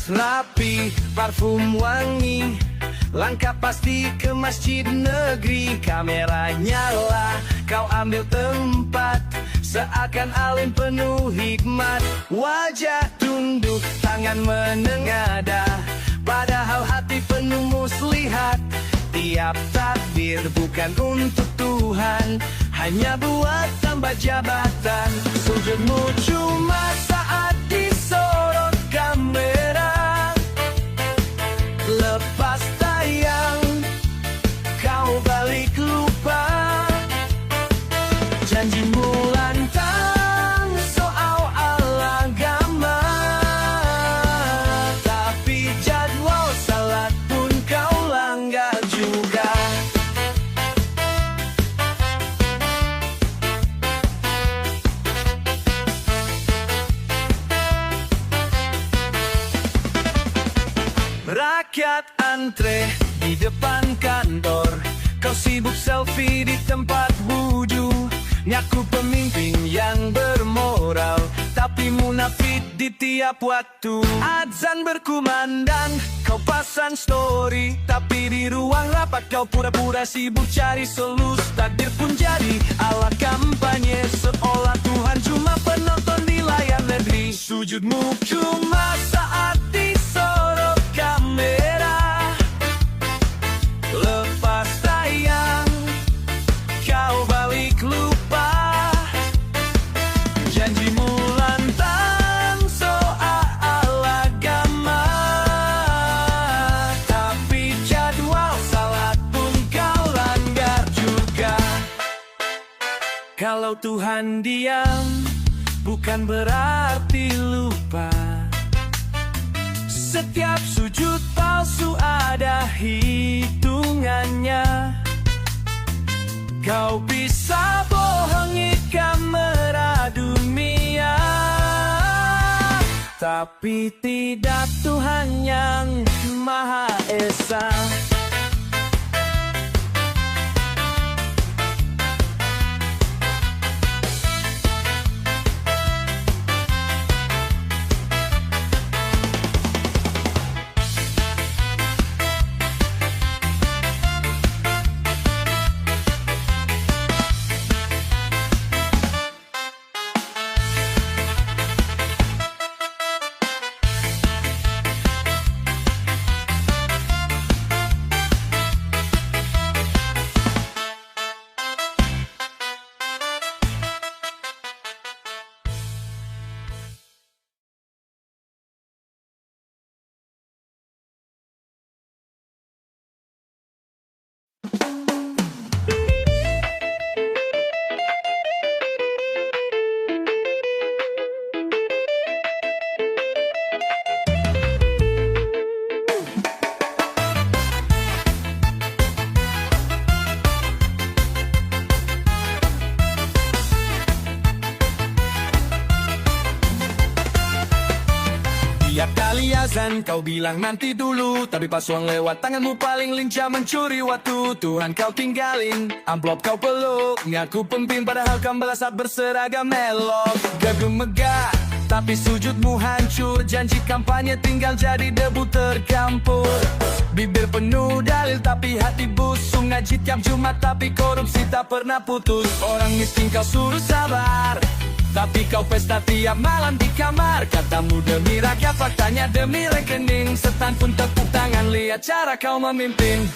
rapi, parfum wangi. Langkah pasti ke masjid negeri. Kamera nyala, kau ambil tempat, seakan alim penuh hikmat. Wajah tunduk, tangan menengadah, padahal hati penuh muslihat. Tiap takbir bukan untuk Tuhan, hanya buat tambah jabatan. Sujudmu cuma saat disorot kamera. Lepas tayang, kau balik lupa. Janjimu lantang soal agama, tapi jadwal salat pun kau langgar juga. Rakyat antre di depan kantor, kau sibuk selfie di tempat wudhu. Ngaku pemimpin yang bermoral, tapi munafik di tiap waktu. Azan berkumandang, kau pasang story, tapi di ruang rapat kau pura-pura sibuk cari solusi. Takdir pun jadi ala kampanye, seolah Tuhan cuma penonton di layar negeri. Sujudmu cuma saat disorot kamera. Lepas tayang, kau balik lupa. Janjimu lantang soal agama, tapi jadwal salat pun kau langgar juga. Kalau Tuhan diam, bukan berarti lupa. Setiap sujud palsu ada hitungannya. Kau bisa bohongi kamera dunia, tapi tidak Tuhan yang Maha Esa. Tiap kali azan kau bilang nanti dulu, tapi pas uang lewat tanganmu paling lincah mencuri waktu. Tuhan kau tinggalin, amplop kau peluk, ngaku pemimpin padahal kau melesat berseragam elok. Gagum megah, tapi sujudmu hancur. Janji kampanye tinggal jadi debu tercampur. Bibir penuh dalil tapi hati busung. Ngaji tiap Jumat tapi korupsi tak pernah putus. Orang miskin kau suruh sabar, tapi kau pesta tiap malam di kamar. Katamu demi rakyat, faktanya demi rekening. Setan pun tepuk tangan, lihat cara kau memimpin.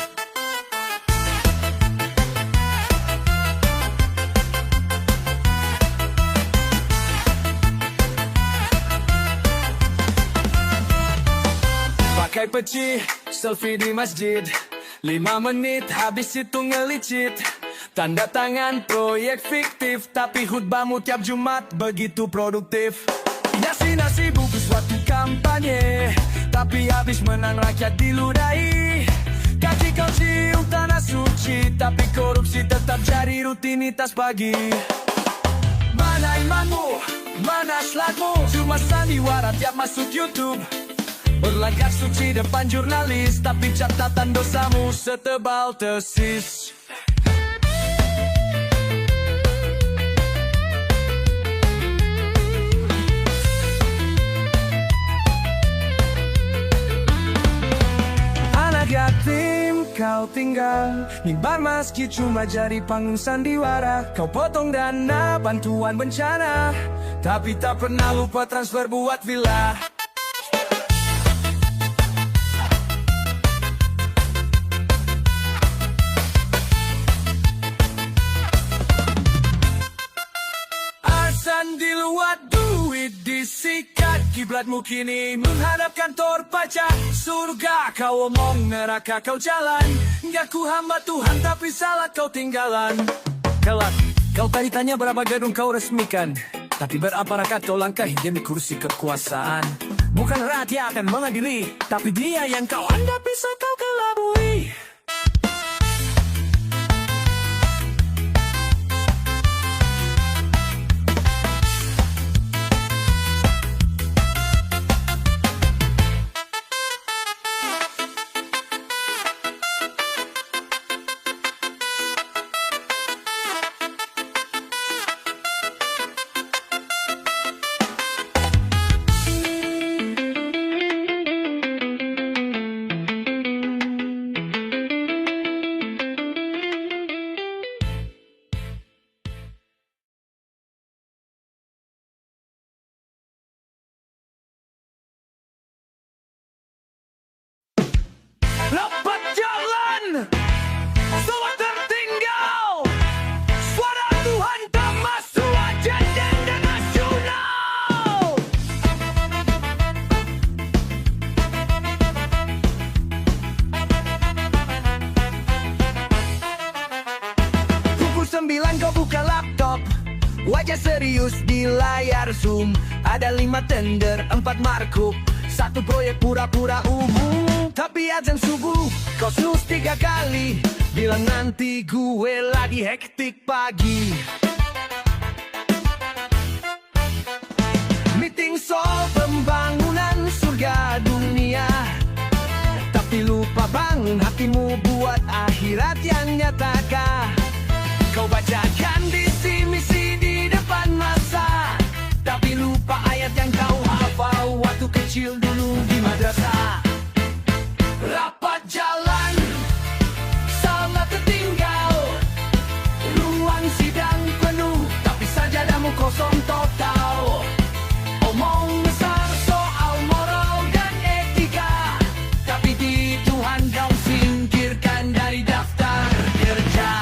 Pakai peci, selfie di masjid, 5 menit habis itu ngelicit. Tanda tangan proyek fiktif, tapi khutbahmu tiap Jumat begitu produktif. Nasi bungkus waktu kampanye, tapi habis menang rakyat diludahi. Kaki kau cium tanah suci, tapi korupsi tetap jadi rutinitas pagi. Mana imanmu, mana akhlakmu, cuma sandiwara tiap masuk YouTube. Berlagak suci depan jurnalis, tapi catatan dosamu setebal tesis. kau tinggal. Mimbar masjid cuma jadi panggung sandiwara. Kau potong dana bantuan bencana, tapi tak pernah lupa transfer buat villa. Arsan di luar, duit disikat. Kiblatmu kini menghadap kantor pajak. Surga kau omong, neraka kau jalan. Nggak ku hamba Tuhan tapi salah kau tinggalan. Kelak, kau tadi tanya berapa gedung kau resmikan, tapi berapa rakaat kau langkahi demi kursi kekuasaan. Bukan rakyat akan mengadili, tapi dia yang kau anggap bisa kau kelabui. Rapat jalan, soal tertinggal. Suara Tuhan tak masuk agenda nasional. Pukul 9 kau buka laptop, wajah serius di layar Zoom. Ada 5 tender, 4 markup, 1 proyek pura-pura umum. Tapi azan subuh kau snooze 3 kali, bilang nanti gue lagi hektik pagi. Meeting soal pembangunan surga dunia, tapi lupa bangun hatimu buat akhirat yang nyatakah. Kau bacakan visi misi di depan masa, tapi lupa ayat yang kau hafal waktu kecil dulu di madrasah. Rapat jalan, salah tertinggal. Ruang sidang penuh, tapi sajadahmu kosong total. Omong besar soal moral dan etika, tapi di Tuhan kau singkirkan dari daftar kerja.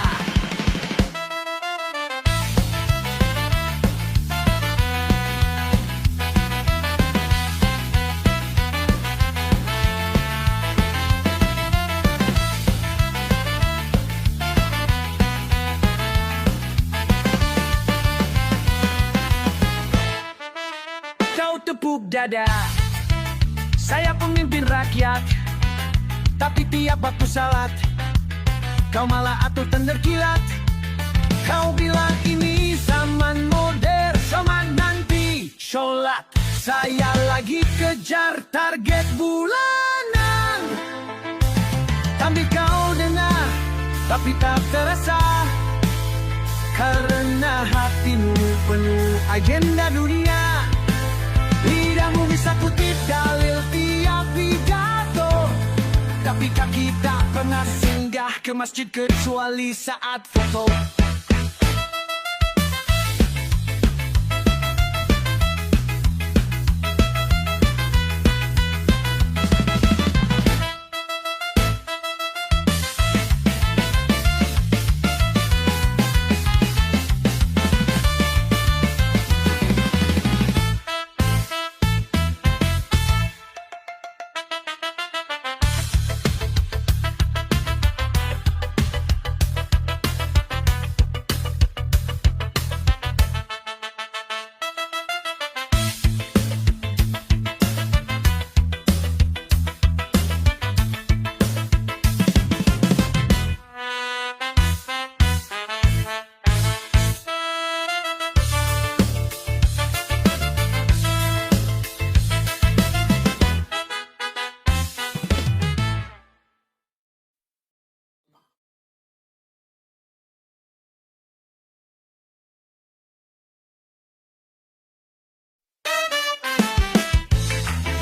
Kau tepuk dada, saya pemimpin rakyat, tapi tiap waktu salat kau malah atur tender kilat. Kau bilang ini zaman modern, zaman nanti sholat. Saya lagi kejar target bulanan. Tapi kau dengar, tapi tak terasa, karena hatimu penuh agenda dunia. Lidahmu bisa kutip dalil tiap pidato, tapi kaki tak pernah singgah ke masjid kecuali saat foto.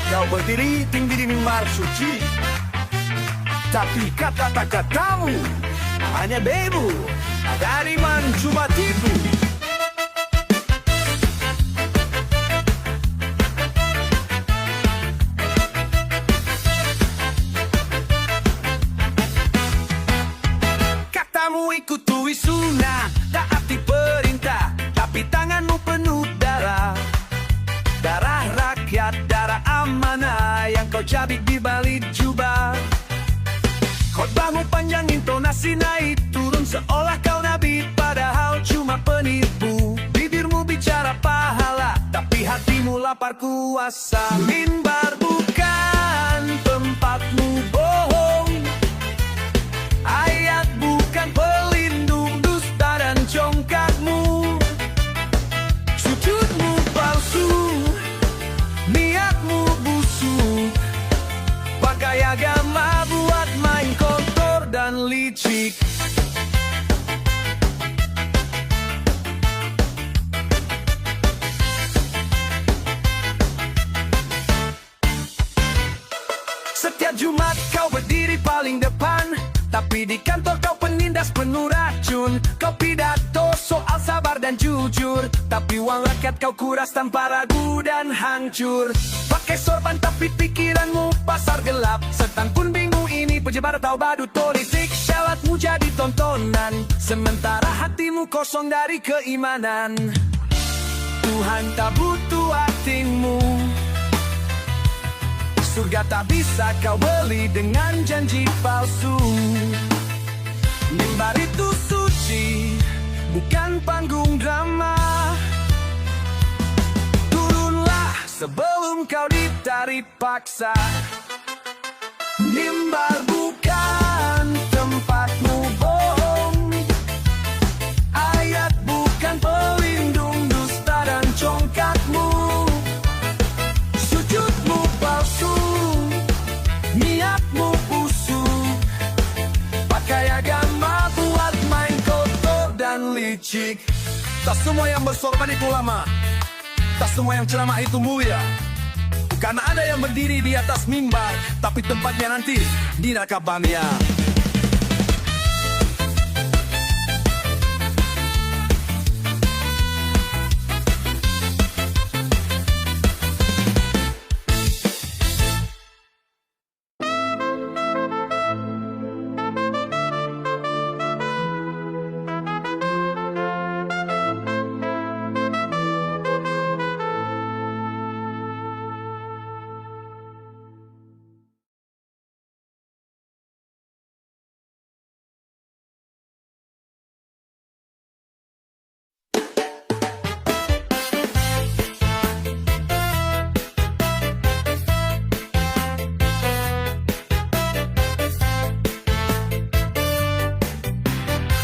Kau berdiri tinggi di mimbar suci, Tapi kata-katamu hanya bebu dari man cuma tipu. Katamu ikut tuwi sunnah, taati perintah, tapi tanganmu penuh darah. Darah rakyat, darah amanah yang kau cabik di balik jubah. Khotbahmu panjang, intonasi naik turun seolah kau nabi, padahal cuma penipu. Bibirmu bicara pahala, tapi hatimu lapar kuasa. Mimbar bukan tempatmu bohong, ayat bukan pelindung dusta dan congkakmu. Sujudmu palsu, niatmu busuk, pakai agama buat main kotor dan licik. Setiap Jumat kau berdiri paling depan, tapi di kantor kau penindas penuh racun. Kau pidato soal sabar dan jujur, tapi uang rakyat kau kuras tanpa ragu dan hancur. Pakai sorban tapi pikiranmu pasar gelap. Setan pun bingung ini pejabat atau badut politik. Syaratmu jadi tontonan, sementara hatimu kosong dari keimanan. Tuhan tak butuh hatimu, surga tak bisa kau beli dengan janji palsu. Mimbar itu suci, bukan panggung drama. Turunlah sebelum kau ditarik paksa. Mimbar bukan tempatmu bohong, ayat bukan pelindung dusta dan congkakmu. Sujudmu palsu, niatmu busuk, pakai agama buat main kotor dan licik. Tak semua yang bersorban itu ulama, tak semua yang ceramah itu mulia. Karena ada yang berdiri di atas mimbar, tapi tempatnya nanti di neraka bamia.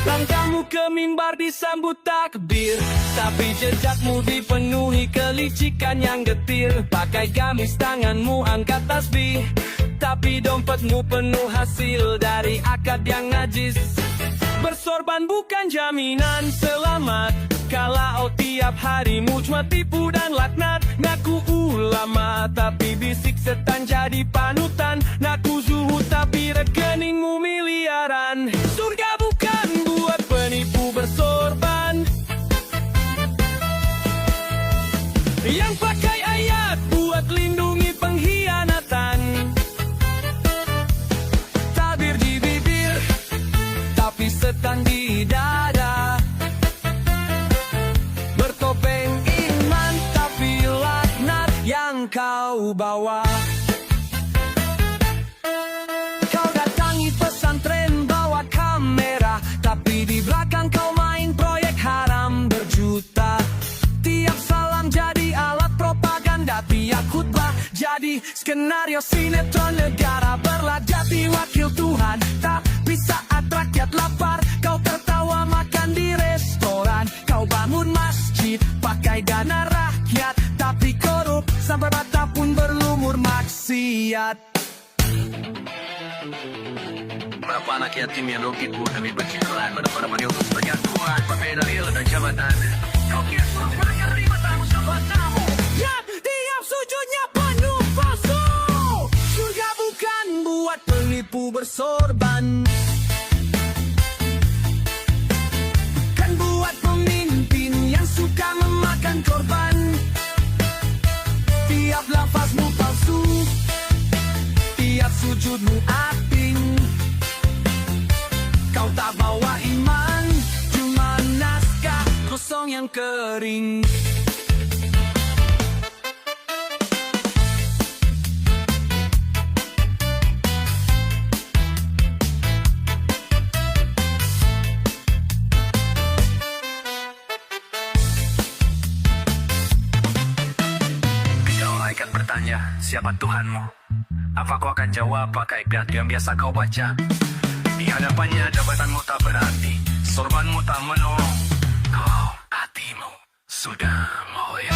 Langkahmu ke mimbar disambut takbir, tapi jejakmu dipenuhi kelicikan yang getir. Pakai gamis tanganmu angkat tasbih, tapi dompetmu penuh hasil dari akad yang najis. Bersorban bukan jaminan selamat, kalau tiap harimu cuma tipu dan laknat. Ngaku ulama tapi bisik setan jadi panutan. Ngaku zuhud tapi rekeningmu miliaran. Surga bukan buat penipu bersorban yang pakai ayat buat lindungi pengkhianatan. Tabir di bibir tapi setan di dada. Bertopeng iman tapi laknat yang kau bawa. Kau datangi pesantren bawa kamera, tapi di belakang kau main proyek haram berjuta. Tiap salam jadi alat propaganda, tiap khutbah jadi skenario sinetron negara. Berlagak di wakil Tuhan, tapi saat rakyat lapar kau tertawa makan di restoran. Kau bangun masjid pakai dana rakyat, tapi korup sampai mata pun berlumur maksiat. Berapa anak yatim yang dokit bu demi bercicilan pada untuk sebagian kuat pakai dalil dan jabatan. Kau kira surga terima tamu sahabatmu, ya tiap sujudnya penuh palsu. Surga bukan buat penipu bersorban. Bukan buat pemimpin yang suka memakan korban. Tiap lafazmu palsu, tiap sujudmu acting. Kau tak bawa iman, cuma naskah kosong yang kering. Malaikat bertanya, siapa Tuhanmu? Apa kau akan jawab pakai pidato yang biasa kau baca? Di hadapannya jabatanmu tak berarti, sorbanmu tak menolong. Kau hatimu sudah moya.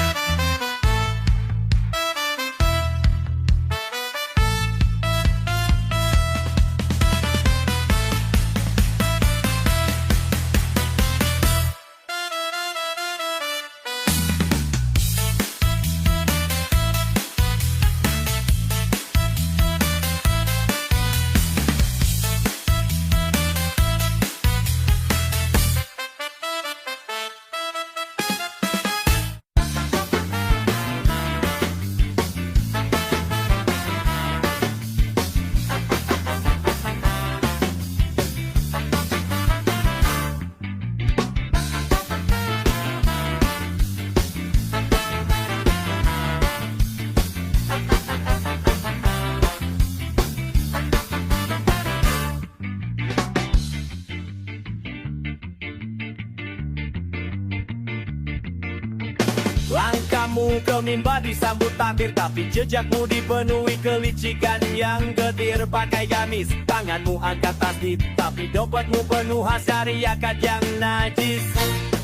Langkahmu ke mimbar disambut takbir, tapi jejakmu dipenuhi kelicikan yang getir. Pakai gamis, tanganmu angkat tasbih, tapi dompetmu penuh syariat yang najis.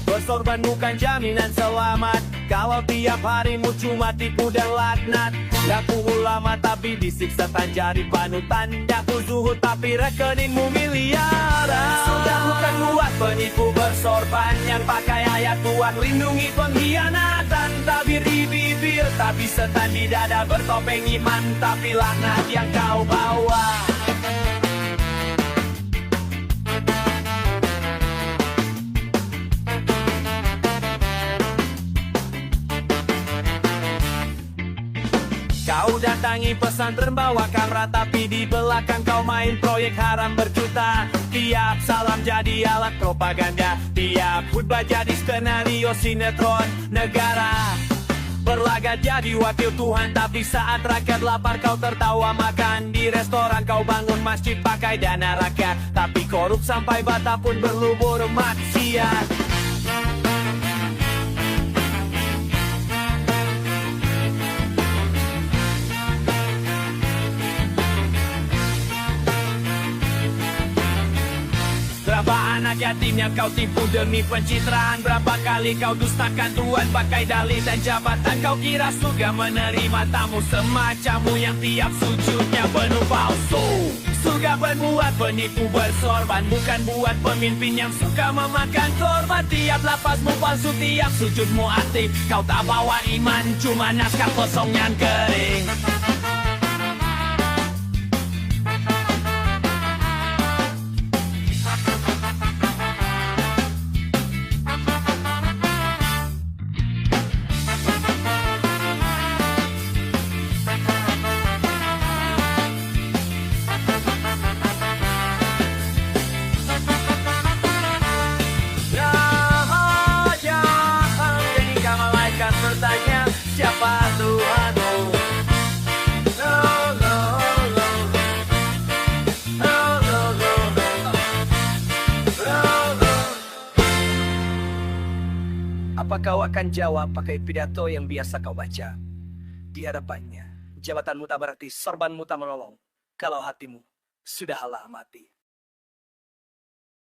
Bersorban bukan jaminan selamat, kalau tiap harimu cuma tipu dan laknat. Daku ulama tapi disiksa tanjari panutan. Daku zuhud tapi rekeningmu miliaran. Sudah bukan buat penipu bersorban yang pakai ayat buat lindungi pengkhianatan. Tabir di bibir tapi setan di dada, bertopeng iman tapi laknat yang kau bawa. Kau datangi pesantren bawa kamera, tapi di belakang kau main proyek haram berjuta. Tiap salam jadi alat propaganda, tiap khutbah jadi skenario sinetron negara. Berlaga jadi wakil Tuhan, tapi saat rakyat lapar kau tertawa makan. Di restoran kau bangun masjid pakai dana rakyat, tapi korup sampai bata pun berlubur maksiat. Berapa anak yatim yang kau tipu demi pencitraan? Berapa kali kau dustakan Tuhan pakai dalih dan jabatan? Kau kira surga menerima tamu semacammu yang tiap sujudnya penuh palsu? Surga buat penipu bersorban, bukan buat pemimpin yang suka memakan korban. Tiap lapasmu palsu, tiap sujudmu aktif. Kau tak bawa iman, cuma naskah kosong yang kering. Bertanya siapa Tuhanmu? No, no, no. No, no, no. No, no. Apa kau akan jawab pakai pidato yang biasa kau baca? Di hadapannya, jabatanmu tak berarti, sorbanmu tak menolong, kalau hatimu sudah halah mati.